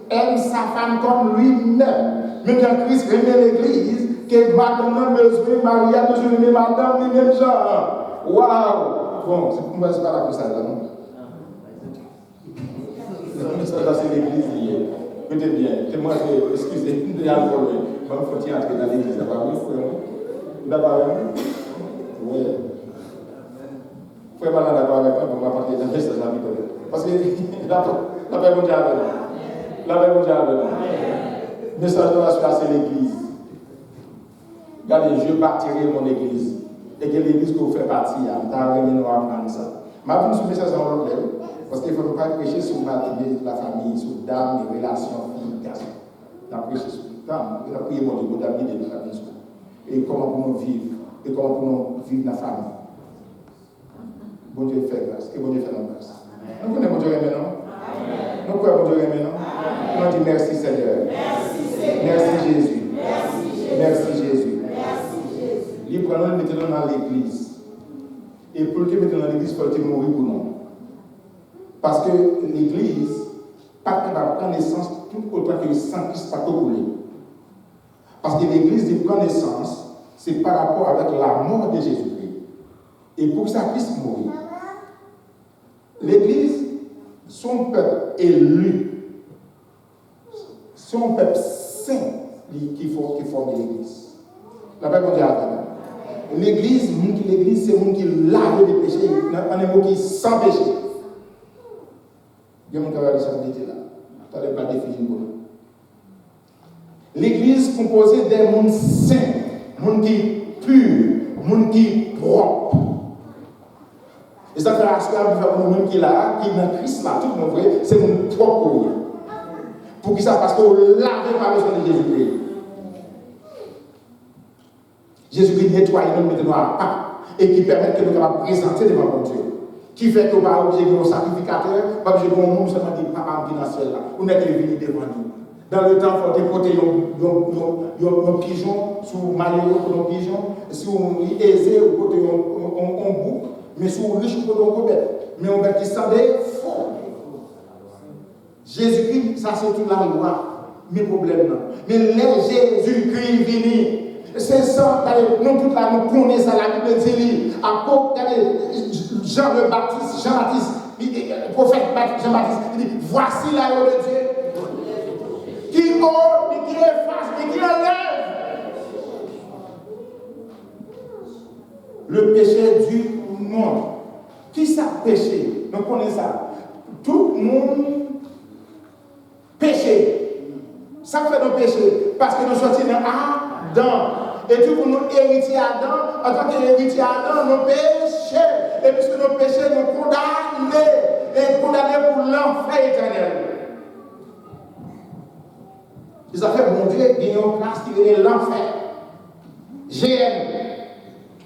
aime sa femme comme lui-même. Même quand Christ aimait l'église, que madame a besoin, Marie a besoin de madame, même genre. Waouh! Bon, c'est pas la que ça là, non? Ça, c'est l'église hier. Écoutez bien, que moi, excusez, je vais aller voler. Bon, faut-il entrer dans l'église, d'abord, oui, frère? D'abord, oui. Frère, maintenant, d'accord avec moi, on va partir dans le message à l'habitude. Parce que la paix mondiale avec nous. La paix mondiale avec nous. Le message de la suite, c'est l'église. Regardez, je bâtirai mon église. Et que l'église que vous faites partie, je vais apprendre ça. Je vais vous soumettre ça en l'autre. Parce qu'il ne faut pas prêcher sur la famille, sur dame, les relations, filles, garçons. On a prêché sur dame, on a prié mon Dieu pour d'amener de la famille. Et comment pour nous vivre, et comment pour nous vivre dans la famille. Bon Dieu fait grâce. Que bon Dieu fait notre grâce. Nous connaissons bon Dieu maintenant. Nous croyons bon Dieu maintenant. Nous disons merci Seigneur. Merci Jésus. Merci Jésus. Il prend nous maintenant dans l'église. Et pour que maintenant dans l'église, il faut mourir pour nous. Parce que l'église, pas qu'il va prendre naissance tout autant que le Saint-Christ pas couler. Parce que l'église qui prend naissance, c'est par rapport avec la mort de Jésus-Christ. Et pour que ça puisse mourir. L'église, son peuple élu, son peuple saint qui forme l'église. La paix mondiale. L'église, c'est le monde qui lave les péchés, en un mot qui sans péché. Il y a mon travail de sainteté là. Tu n'as pas défini pour nous. L'église composée des mondes saints, monde qui pur, monde qui propre. Et ça fait assurer le monde qui est là, qui est dans Christ là, tout le monde vrai, c'est mon propre. Pour qui ça? Parce qu'on lave par le sang de Jésus-Christ. Jésus-Christ nettoie nous maintenant à part et qui permet que nous puissions présenter devant mon Dieu. Qui fait que nous pas obligé de sacrificateur, pas obligé de nous seulement dire papa qui dans le ciel là. On est venu devant nous. Dans le temps, il faut porter un pigeon, sous malheureux pour un pigeon, sous aisé, ou porter un bouc, mais sous riche pour un bête. Mais on bête qui semblait fort. Jésus-Christ, ça c'est toute la loi, mes problèmes là. Mais les Jésus-Christ venu. C'est ça, nous toute la nous connaissons la Bible dit, à propos Jean le Baptiste, le prophète Jean-Baptiste, il dit, voici l'agneau de Dieu, qui ôte, mais qui efface, mais qui enlève le péché du monde. Qui ça péché? Nous connaissons ça. Tout le monde péché. Ça fait nos péchés, parce que nous sommes dans Adam. Et tout pour nous héritiers Adam, en tant qu'héritiers Adam, nous péchés. Et puisque nos péchés nous condamnés, et condamnés pour l'enfer éternel. Ils ont fait, bon Dieu, il y a une place qui est l'enfer. GN.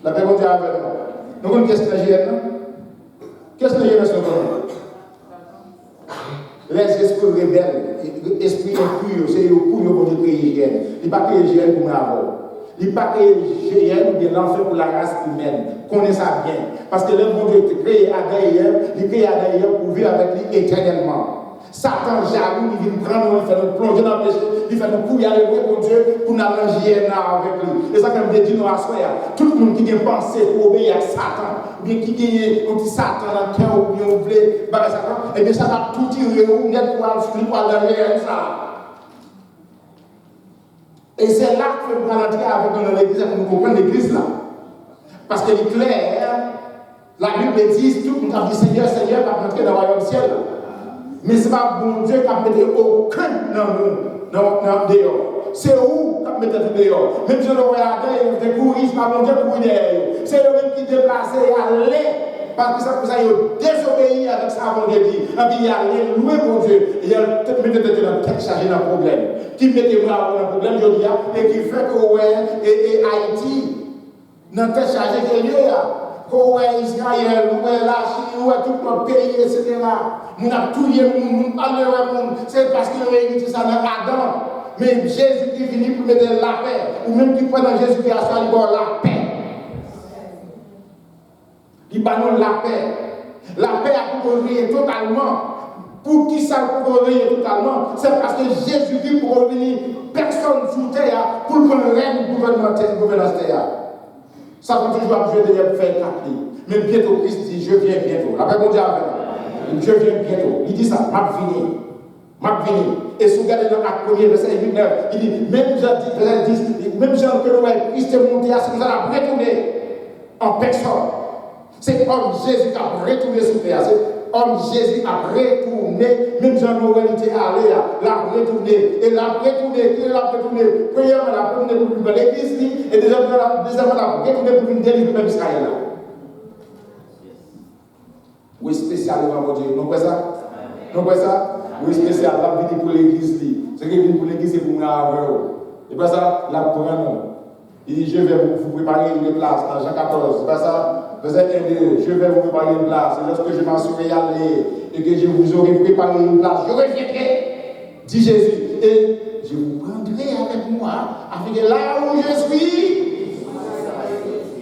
La paix mondiale avec nous. Nous connaissons qu'est-ce que c'est GN? Qu'est-ce que c'est GN? Les esprits rebelles, les esprits impurs, c'est eux pour nous créer GN. Il n'y a pas créé GN pour nous avoir. Il n'y a pas créé GN ou bien l'enfer pour la race humaine. Connaissez ça bien. Parce que le bon Dieu a créé Adam et Ève, il a créé Adam et Ève pour vivre avec lui éternellement. Satan jaloux, il vient prendre nous, il fait nous plonger dans le péché, il fait nous courir avec mon Dieu pour nous aller avec lui. Et ça, comme je dis, nous à soi, tout le monde qui a pensé pour obéir à Satan, ou bien qui a un petit Satan dans le cœur, ou bien on voulait battre Satan, et bien ça va tout tirer, ou net pour aller derrière ça. Et c'est là que nous allons entrer avec l'église, pour nous comprendre l'église là. Parce que est clair, la Bible dit, tout le monde a dit Seigneur, Seigneur, va rentrer dans le royaume ciel. Mais ce n'est pas bon Dieu qui a mis aucun dans dehors. C'est où qui a mis tout dehors. Même si on aurait regardé, il courir, ce n'est pas bon Dieu pour derrière. C'est eux-mêmes qui déplacent et aller. Parce que ça vous a désobéi avec ça, mon Dieu dit. Et puis il a allé louer mon Dieu. Et il a mis dans tête chargé dans le problème. Qui mettait moi dans le problème, je dis, et qui fait que et Haïti, dans tête chargé qu'il y a. où est Israël, où est la Chine, où est tout notre pays, etc. Nous avons tout le monde, c'est parce qu'il a hérité ça dans Adam. Mais Jésus qui est venu pour mettre la paix, ou même qui prend dans Jésus qui a choisi la paix. Il va nous la paix. La paix a pour revenir totalement. Pour qui ça pour revenir totalement? C'est parce que Jésus qui pour revenir personne sur terre pour prendre le règne gouvernance terre. Ça peut toujours jouer derrière pour faire capter. Mais bientôt Christ dit je viens bientôt. La paix mondiale. Je viens bientôt. Il dit ça, m'a venu. Et si vous regardez dans Acte 1er, verset 8-9, il dit, même Jean que Christ est monté à ce que ça a retourné en personne. C'est homme Jésus qui a retourné sur terre. C'est homme Jésus a retourné. Même Jean-Noël était allé là, l'a retourné. Et l'a retourné. Premièrement, l'a retourné pour l'église, et deuxièmement, l'a retourné pour une délivrer même Israël. Oui, spécialement, mon Dieu. Non, pas ça? Non, pas ça? Oui, spécial, la vie pour l'église. Ce qui est venu pour l'église, c'est pour nous avoir. Et pas ça, la prendre. Il dit, je vais vous préparer une place dans Jean 14. C'est pas ça? Verset 1-2, je vais vous préparer une place. Et lorsque je m'en serai allé et que je vous aurai préparé une place, je reviendrai, dit Jésus. Et je vous prendrai avec moi, afin que là où je suis,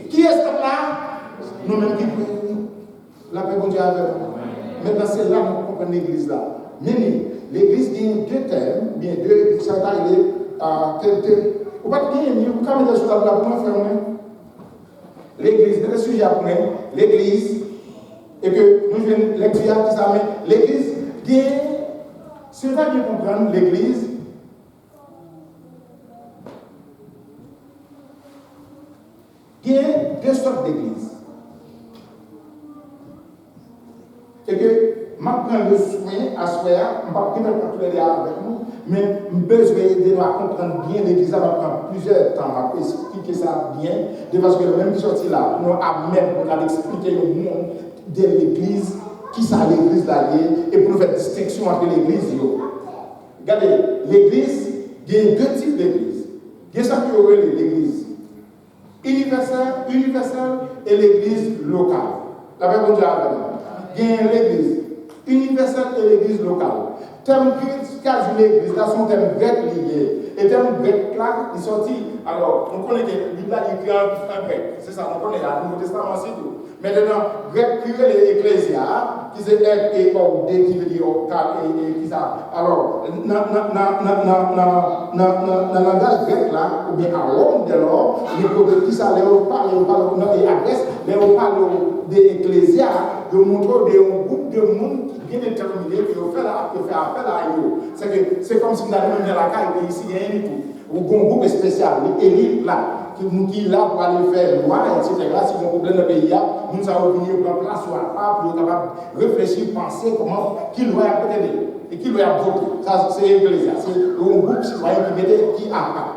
qui est ce là? Nous-mêmes qui prions. La paix bon Dieu avec nous. Maintenant, c'est là que nous comprenons l'église là. Mais l'église a deux thèmes, bien deux, ça va aller à tel thème. Vous ne pouvez pas dire, vous pouvez mettre sur la table pour faire l'église, c'est le sujet après, l'église, et que nous venons l'expliquer qui ça, mais l'église, si vous avez comprendre l'église, il y a deux sortes d'églises. Et que, je prends le soin à soi, je ne vais pas calculer avec nous, mais je besoin de nous comprendre bien l'église, ça va prendre plusieurs temps à expliquer ça bien, de parce que le même qui sorti là, nous avons expliqué au monde de l'église, qui ça l'église là, et pour nous faire distinction entre l'église. Regardez, l'église, il y a deux types d'église. Il y a ça qui aurait l'église universelle et l'église locale. La paix bon Dieu avec nous. Il y a l'église universelle et l'église locale. Terme grec, car une église, là, son terme grec lié. Et terme grec là, il sorti. Alors, on connaît que l'Bible là, il écrit en grec. C'est ça, on connaît là, le Nouveau Testament, c'est tout. Maintenant, grec, les ecclésia, qui c'est R et O, D, qui veut dire et qui ça. Alors, dans le langage grec là, ou bien à Rome de l'or, les qui ça, on parle et adresse, mais on parle des ecclésias, de montrer un groupe de monde qui bien déterminé, qui fait appel à eux. C'est comme si vous alliez dans la caille, mais ici, il y a rien du tout. Ou un groupe spécial, l'élite là, qui est là pour aller faire loi, etc. Si vous avez un problème dans le pays, nous allons venir prendre place sur la part pour être capable de réfléchir, penser comment, qui doit apporter et qui doit voter. Ça, c'est l'Église. C'est un groupe citoyen qui a pas.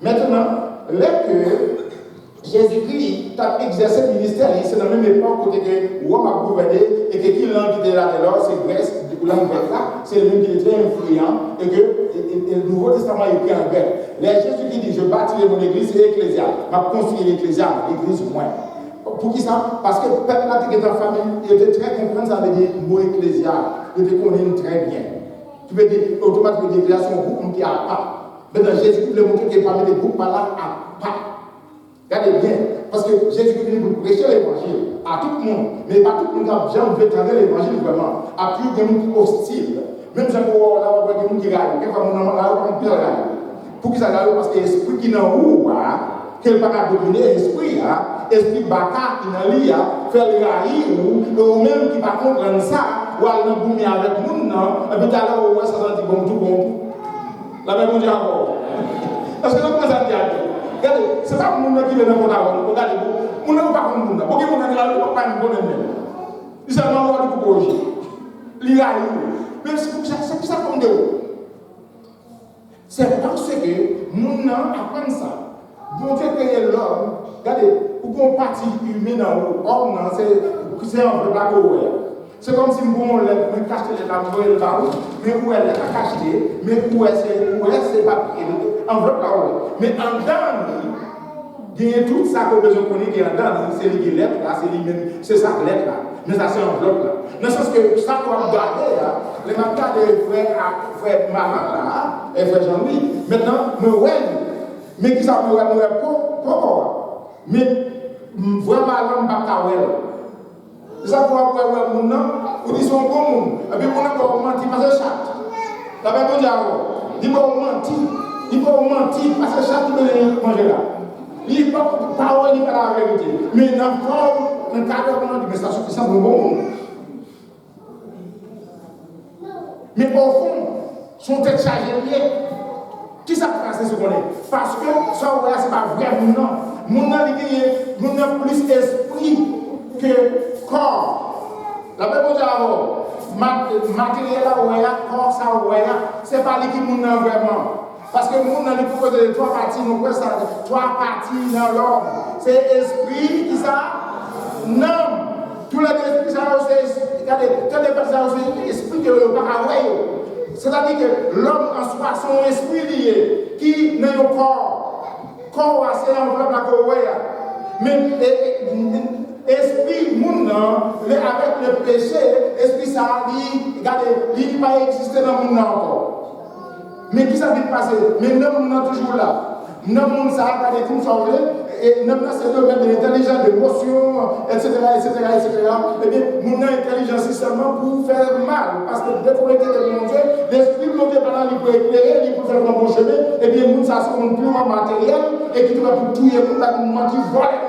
Maintenant, là que Jésus-Christ a exercé le ministère, c'est dans la même époque que Rome a gouverné et que qui langue qui était là de l'or, c'est Grèce, de langue grecque là, c'est le même qui est très influent et que le Nouveau Testament est écrit en grec. Mais Jésus qui dit, je bâtirai mon église, c'est ecclésial. Je vais construire l'écclésial, l'église moins. Pour qui ça? Parce que le peuple là qui était en famille, il était très compréhensible, ça veut dire le mot ecclésial. Il était connu très bien. Tu veux dire, automatiquement, l'église, c'est un groupe qui a pas. Maintenant, Jésus voulait montrer qu'il y a parmi les groupes là à pas. Regardez bien, parce que Jésus est venu pour prêcher l'évangile à tout le monde, mais pas tout le monde a jamais veut entendre l'évangile vraiment. À plus de monde hostile. Même si on a des gens qui râlent, quelquefois on a un peu râle. Pour qui ça râle? Parce que l'esprit qui est en haut, quel pas qu'à dominer l'esprit, esprit baka qui est en lit, faire le raïr, ou même qui va comprendre ça, ou aller dans le avec nous, et puis t'as là où ça va dire bon tout bon. La même chose encore. Parce que nous pensons à dire. Regardez, c'est pas le monde qui veut n'importe quoi. Regardez, vous ne pouvez pas comme le monde. Vous ne pouvez pas une bonne année. Ils sont morts du coup. Mais c'est pour ça qu'on dit. C'est parce que nous apprenons ça. Bon Dieu créé l'homme. Regardez, pour qu'on partie humaine en haut, c'est un peu la cour. C'est comme si on lève, cacher les lames, mais où elle est cachée, mais où est-ce pas enveloppe là-haut. Mais en dedans, il y a tout ça qu'on a besoin de connaître qui est dedans, c'est les lettres là, c'est ça lettre là. Mais ça c'est un bloc là. Dans le sens que ça qu'on va regarder là, les matins de frère maman là, et frère Jean-Louis, maintenant, mais qui ça me pourquoi? Mais vraiment l'homme pas c'est ça qu'on va voir mon nom, ou dit son bon monde, et puis mon nom va mentir parce que chat. La Bible dit il va mentir parce que chat qui veut manger là. Il ne pas parole, il pas la vérité. Mais dans le cadre de notre message, c'est un bon monde. Mais au fond, son tête chargée bien. Qui ça passe ce qu'on est? Parce que ça, c'est pas vrai, mon nom. Mon nom, il a plus esprit que corps. La Bible dit matériel là, corps ça, c'est pas lui qui mon nom vraiment. Parce que nous, on propose de trois parties, nous prenons ça, trois parties dans l'homme. C'est esprit, qui ça? Non. Tous les esprits, ça, c'est, regardez, tous les personnes, c'est esprit que le paravoué. C'est-à-dire que l'homme en soi, son esprit lié, qui n'est pas corps. Corps, c'est l'enveloppe la corps. Mais esprit, moun, avec le péché, esprit, ça, regardez, il n'a pas existé dans le monde encore. Mais qui ça vient de passer? Mais nous sommes toujours là. Nous sommes ça, regardez tout ça, et nous sommes c'est le domaine de l'intelligence, de l'émotion, etc. Eh bien, nous avons intelligence seulement pour faire mal. Parce que dès qu'on était de mon Dieu, l'esprit de mon Dieu, pendant qu'il peut éclairer, il peut faire un bon chemin, et bien, nous, ça c'est un purement matériel, et qui doit pour tout et pour mentir, voler.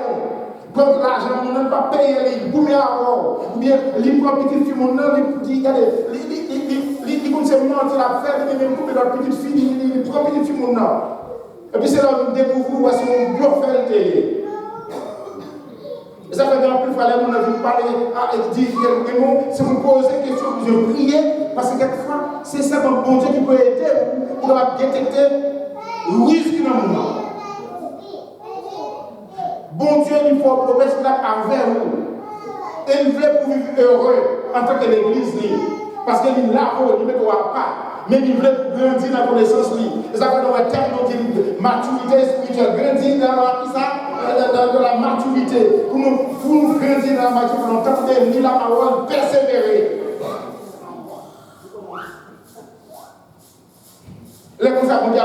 Donc l'argent, nous n'avons pas payé les gourmets à or. Ou bien, les prend petite fille, mon nom, les petits, regardez, il compte se mentir à faire, il même couper leur petite fille, il prend petite fille, mon nom. Et puis c'est là où nous découvrons voici mon bluffel. Et ça fait bien plus, il fallait nous parler, dire quelques mots, c'est vous poser des questions, vous prier, parce que quelquefois, c'est ça mon bon Dieu qui peut aider, pour détecter le risque dans le monde. Bon Dieu, il faut promesse là envers nous. Et il veut pour vivre heureux en tant que l'église. Parce qu'il l'a il ne doit pas. Mais il veut grandir dans la connaissance. Et ça fait dans le terme de maturité spirituelle. Grandir dans la maturité. Pour nous grandir dans la maturité, pour nous entendre la parole, persévérer. Les conseils qu'on dit à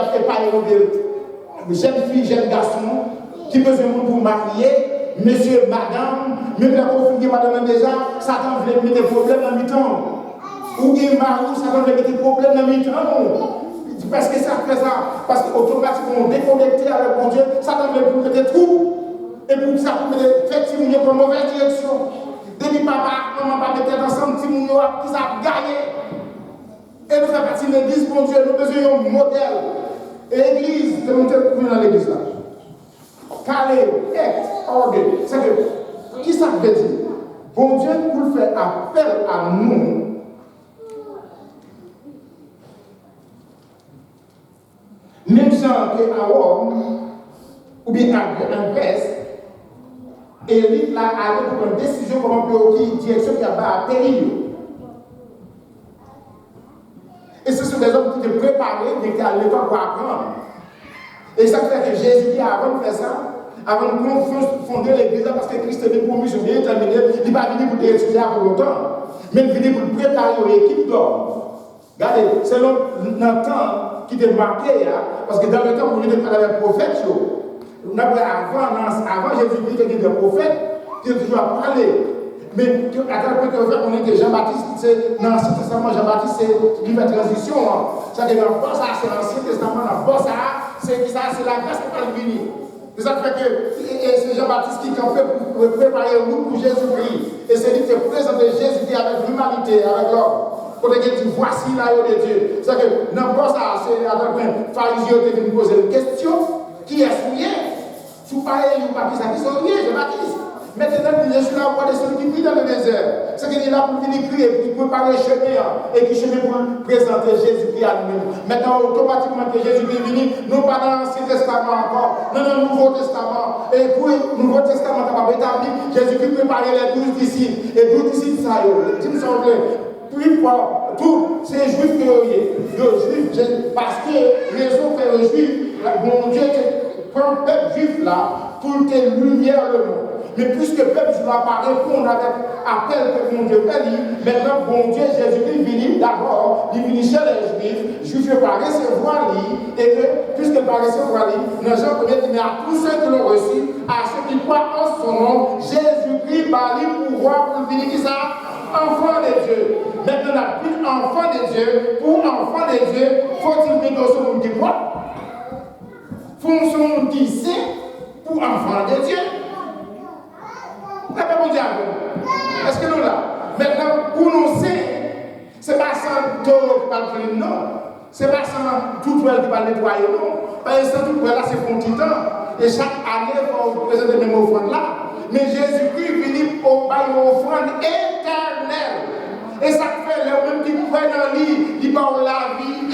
de jeunes filles, jeunes garçons, qui besoin pour marier, monsieur, madame, même la conflit madame déjà, Satan veut mettre des problèmes dans le temps. Ou bien mari, Satan veut mettre des problèmes dans le temps. Parce que ça fait ça, parce qu'automatiquement on déconnecté avec mon Dieu, Satan veut mettre des trous. Et pour ça, vous mettez effectivement pour une mauvaise direction. Depuis papa, maman, pas mettre ensemble, si nous avons qui ça gagné. Et nous faisons partie de l'église, mon Dieu, nous besoin d'un modèle. Et l'église, c'est mon Dieu pour dans l'église là. Calé, ordre. C'est que, qui ça veut dire? Bon Dieu, pour faire appel à nous, même gens que à Rome, ou bien en Grèce, Élite là allé pour une décision comment pour une direction qui a pas péril. Et ce sont des hommes qui étaient préparés, qui étaient à l'époque pour apprendre. Et ça fait que Jésus dit avant de faire ça, avant de fonder l'église, parce que Christ est venu pour mission bien terminée, il n'est pas venu pour l'étudier pour longtemps, mais il est venu pour préparer une équipe d'hommes. Regardez, c'est le temps qui est marqué, parce que dans le temps où il était parlé avec les prophètes, avant Jésus-Christ, il y a des prophètes qui ont toujours parlé. Mais à tel point qu'on est que Jean-Baptiste, c'est dans l'Ancien Testament, Jean-Baptiste, c'est une transition. C'est-à-dire que dans ça, c'est l'Ancien Testament, dans ça, c'est la grâce qui va venir. C'est ça fait que c'est Jean-Baptiste qui campait pour préparer une route pour Jésus-Christ. Et c'est lui qui présentait Jésus-Christ avec l'humanité, avec l'homme. Pour dire que voici l'agneau de Dieu. C'est que dans ça, c'est à tel point que les pharisiens étaient venus poser une question qui est souillée. Si vous parlez ou pas, qui sont rien, Jean-Baptiste. Maintenant, je suis là pour des celui qui prie dans le désert. C'est qu'il est là pour venir crier, pour préparer le chemin, et qui chemin pour présenter Jésus-Christ à nous-mêmes. Maintenant, automatiquement que Jésus-Christ est venu, non pas dans l'Ancien Testament encore, non dans le Nouveau Testament. Et pour le Nouveau Testament capable d'établir, Jésus-Christ préparait les 12 disciples. Et 12 disciples, ça y est, dis-moi ça en plaît. Plus fort, tous ces juifs que juifs, parce que les autres fait juifs, mon Dieu, pour le peuple juif là, pour que lumière le monde. Mais puisque le peuple juif n'a pas répondu avec appel que mon Dieu fait, maintenant, bon Dieu, Jésus-Christ vient d'abord, il vient chez les juifs, juifs ne pas recevoir lui, et que, puisque ne pas recevoir lui, dans Jean 1er, il dit à tous ceux qui l'ont reçu, à ceux qui croient en son nom, Jésus-Christ va lui pouvoir pour venir qui ça? Enfant de Dieu. Maintenant, la plus enfant de Dieu, pour enfant de Dieu, faut-il dire que ce monde qui croit? Fonction qui sait pour enfant de Dieu. Est-ce que nous là? Maintenant, pour nous c'est, c'est pas sans taureau qui parle de non. C'est pas sans tout qui va nettoyer, non. Parce que sans tout là, c'est pour un petit temps. Et chaque année, il faut présenter les mêmes offrandes là. Mais Jésus-Christ vient au bail offrande éternelle. Et ça fait les mêmes qui prennent en lit, ils parlent la vie